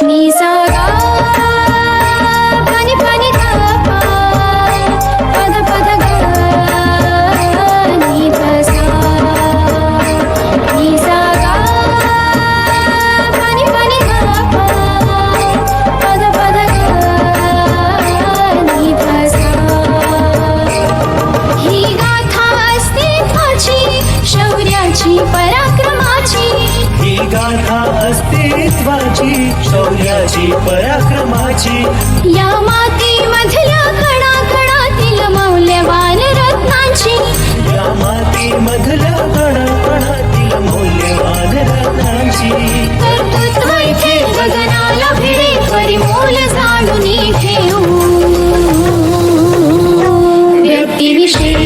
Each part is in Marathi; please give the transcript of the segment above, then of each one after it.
नी सा गा पानी पानी गा पा पद पद गा नी सा नी सा गा पानी पानी गा पा पद पद गा नी सा ही गाथा अस्तित्वाची शौर्याची पराक्रमाची ही गाथा अस्तित्वाची शौर्याची पराक्रमाची या मातीमधल्या कणाकणातील मौल्यवान रत्नांची या मातीमधल्या कणाकणातील मौल्यवान रत्नांची कर्तृत्व इथे गगनाला भिडे परिमोल जाणून ठेवू व्यक्तिविशेष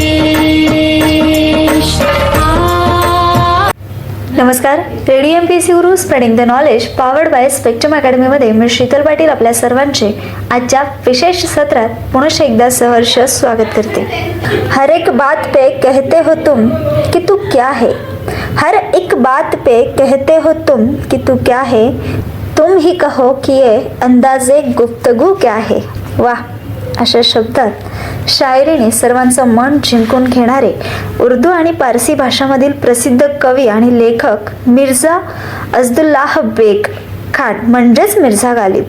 नमस्कार. Radio MPSC Guru spreading the knowledge powered by spectrum अकॅडमीमध्ये मी शीतल पाटील आपल्या सर्वांचे आजच्या विशेष सत्रात पुनश्च एकदा सहर्ष स्वागत करते. हर एक बात पे कहते हो तुम कि तू क्या है, हर एक बात पे कहते हो तुम कि तू क्या है, तुम ही कहो कि ये अंदाजे गुफ्तगू क्या है. वाह, अशा शब्दात शायरीने सर्वांचं मन जिंकून घेणारे उर्दू आणि पारसी भाषामधील प्रसिद्ध कवी आणि लेखक मिर्झा अब्दुल्लाह बेग खान म्हणजेच मिर्झा गालिब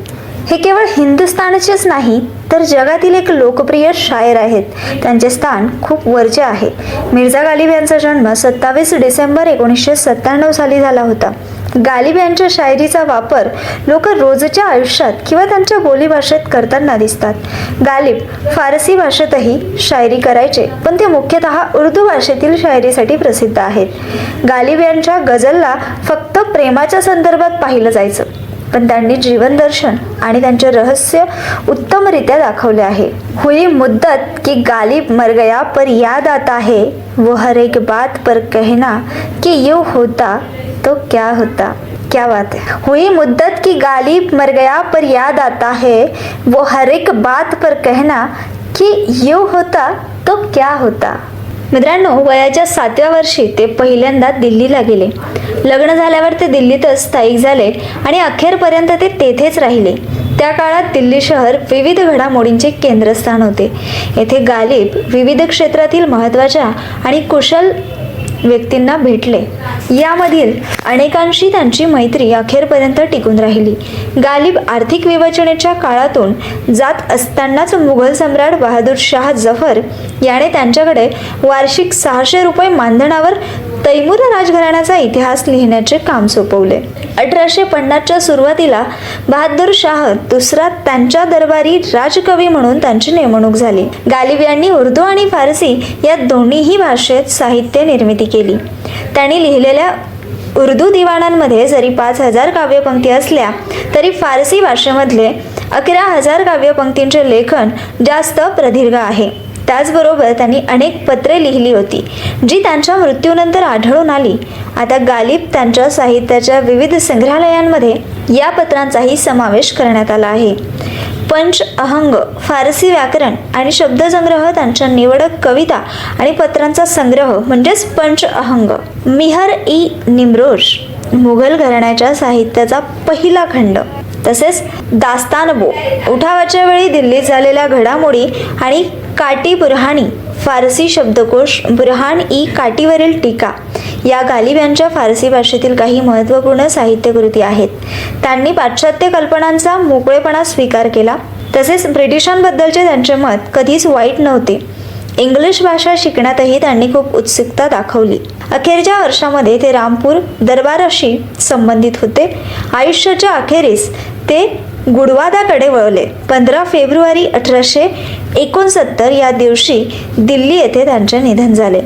हे केवळ हिंदुस्थानचेच नाही तर जगातील एक लोकप्रिय शायर आहेत. त्यांचे स्थान खूप वरचे आहे. मिर्झा गालिब यांचा जन्म 27 डिसेंबर 1997 साली झाला होता. गालिब यांच्या शायरीचा वापर लोक रोजच्या आयुष्यात किंवा त्यांच्या बोलीभाषेत करताना दिसतात. गालिब फारसी भाषेतही शायरी करायचे, पण ते मुख्यतः उर्दू भाषेतील शायरीसाठी प्रसिद्ध आहेत. गालिब यांच्या गझलला फक्त प्रेमाच्या संदर्भात पाहिलं जायचं, पण त्यांनी जीवन दर्शन आणि त्यांचे रहस्य उत्तमरित्या दाखवले आहे. हुई मुद्दत की गालिब मर गया पर याद आता है, वो हर एक बात पर कहना कि यूं होता तो क्या होता. क्या बात है. हुई मुद्दत की गालिब मर गया पर याद आता है, वो हर एक बात पर कहना कि यूं होता तो क्या होता. मित्रांनो, वयाच्या 7व्या वर्षी ते पहिल्यांदा दिल्लीला गेले. लग्न झाल्यावर ते दिल्लीतच स्थायिक झाले आणि अखेरपर्यंत ते तेथेच राहिले. त्या काळात दिल्ली शहर विविध घडामोडींचे केंद्रस्थान होते. येथे गालिब विविध क्षेत्रातील महत्त्वाच्या आणि कुशल व्यक्तींना भेटले. यामधील अनेकांशी त्यांची मैत्री अखेरपर्यंत टिकून राहिली. गालिब आर्थिक विवंचनेच्या काळातून जात असतानाच मुघल सम्राट बहादूर शाह जफर याने त्यांच्याकडे वार्षिक 600 रुपये मानधनावर तैमूर राजघराण्याचा इतिहास लिहिण्याचे काम सोपवले. 1850च्या सुरुवातीला बहादूर शाह दुसरा त्यांच्या दरबारी राजकवी म्हणून त्यांची नेमणूक झाली. गालिब यांनी उर्दू आणि फारसी या दोन्हीही भाषेत साहित्य निर्मिती केली. त्यांनी लिहिलेल्या उर्दू दिवाणांमध्ये जरी 5000 काव्यपंक्ती असल्या तरी फारसी भाषेमधले 11000 काव्यपंक्तींचे लेखन जास्त प्रदीर्घ आहे. त्याचबरोबर त्यांनी अनेक पत्रे लिहिली होती जी त्यांच्या मृत्यूनंतर आढळून आली. आता गालिब त्यांच्या साहित्याच्या विविध संग्रहालयांमध्ये या पत्रांचाही समावेश करण्यात आला आहे. पंच अहंग, फारसी व्याकरण आणि शब्दसंग्रह, त्यांच्या निवडक कविता आणि पत्रांचा संग्रह म्हणजेच पंच अहंग. मिहर ई निमरोज, मुघल घराण्याच्या साहित्याचा पहिला खंड. तसेच दास्तानबो, उठावाच्या वेळी दिल्लीत झालेल्या घडामोडी आणि काटी बुरहानी, फारसी शब्दकोश बुरहान ई काटीवरील टीका या गालिब यांच्या फारसी भाषेतील काही महत्त्वपूर्ण साहित्यकृती आहेत. त्यांनी पाश्चात्य कल्पनांचा मोकळेपणा स्वीकार केला. तसेच ब्रिटिशांबद्दलचे त्यांचे मत कधीच वाईट नव्हते. इंग्लिश भाषा शिकण्यातही त्यांनी खूप उत्सुकता दाखवली. अखेरच्या वर्षामध्ये ते रामपूर दरबाराशी संबंधित होते. आयुष्याच्या अखेरीस ते गुडवादाकडे वळले. 15 फेब्रुवारी 1869 या दिवशी दिल्ली येथे त्यांचे निधन झाले.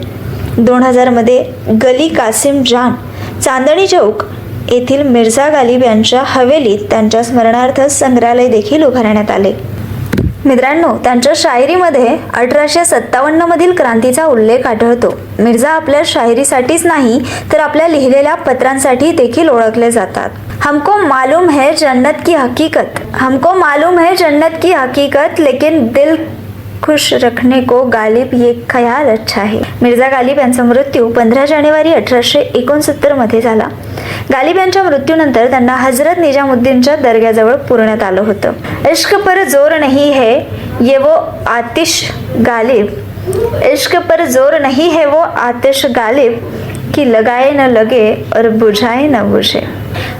2000 मध्ये गली कासिम जान, चांदणी चौक येथील मिर्झा गालिब यांच्या हवेलीत त्यांच्या स्मरणार्थ संग्रहालय देखील उभारण्यात आले. मित्रांनो, त्यांच्या शायरीमध्ये 1857 मधील क्रांतीचा उल्लेख आढळतो. मिर्झा आपल्या शायरीसाठीच नाही तर आपल्या लिहिलेल्या पत्रांसाठी देखील ओळखले जातात. हमको मालूम है जन्नत की हकीकत, हमको मालूम है जन्नत की हकीकत, लेकिन दिल खुश रखने को गालिब ये ख्याल अच्छा है. मिर्झा गालिब यांचा मृत्यू 15 जानेवारी 1869 मध्ये झाला. गालिब यांच्या मृत्यूनंतर त्यांना हजरत निजामुद्दीनच्या दर्ग्याजवळ पुरण्यात आलं होतं. इश्क पर जोर नहीं है ये वो आतिश गालिब, इश्क पर जोर नहीं है वो आतिश गालिब कि लगाए न लगे और बुझाए न बुझे.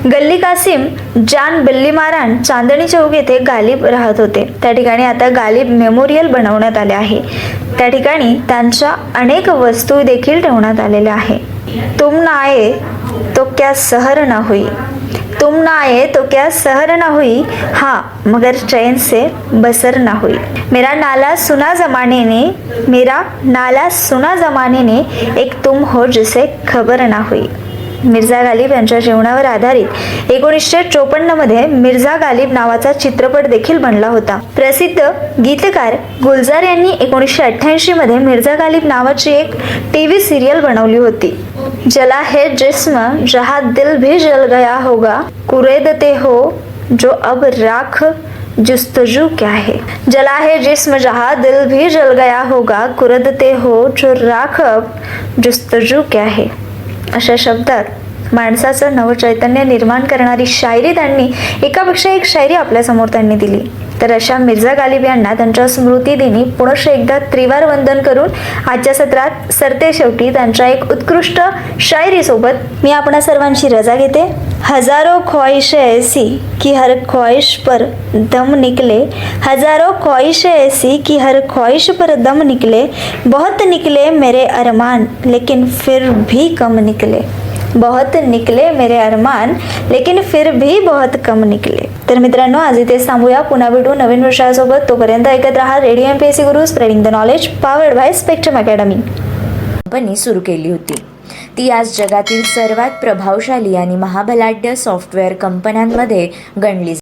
गल्ली कासिम जान बिल्ली मारान चांदणी चौक येथे गालिब राहत होते. त्या ठिकाणी आता गालिब मेमोरियल बनवण्यात आले आहे. त्या ठिकाणी त्यांच्या अनेक वस्तू देखील ठेवण्यात आलेल्या आहे. तुम ना आए तो क्या सहर ना हुई, तुम ना आए तो क्या सहर ना हुई, हाँ मगर चैन से बसर ना हुई. मेरा नाला सुना जमाने ने एक तुम हो जिसे खबर ना हुई. मिर्झा गालिब यांच्या जीवनावर आधारित 1954 मध्ये मिर्झा गालिब नावाचा चित्रपट देखील बनला होता. प्रसिद्ध गीतकार गुलजार यांनी 1988 मध्ये मिर्झा गालिब नावाची एक टीव्ही सिरियल बनवली होती. जला है जिस्म जहाँ दिल भी जल गया होगा, कुरेदते हो जो अब राख जुस्तजू क्या है. जला है जिस्म जहाँ दिल भी जल गया होगा, कुरेदते हो जो राख अब जुस्तजू क्या है. अशा शब्दात माणसाचं नवचैतन्य निर्माण करणारी शायरी त्यांनी एकापेक्षा एक शायरी आपल्यासमोर त्यांनी दिली. तर अशा मिर्झा गालिब यांना त्यांच्या स्मृतिदिनी पुनश्च एकदा त्रिवार वंदन करून आजच्या सत्रात सरते शेवटी त्यांच्या एक उत्कृष्ट शायरीसोबत मी आपणा सर्वांची रजा घेते. हजारों ख्वाहिशें ऐसी कि हर ख्वाहिश पर दम निकले, हजारों ख्वाहिशें ऐसी कि हर ख्वाहिश पर दम निकले, बहुत निकले मेरे अरमान लेकिन फिर भी कम निकले, बहुत निकले मेरे अरमान लेकिन फिर भी बहुत कम निकले. तर मित्रांनो, आज इथेच थांबूया. पुन्हा भेटू नवीन विषयासोबत. तोपर्यंत ऐकत राहा radio MPSC Guru, spreading the knowledge, powered by spectrum academy. Company सुरू केली होती. ती आज जगातील सर्वात प्रभावशाली आणि महाबलाढ्य सॉफ्टवेअर कंपन्यांमध्ये गणली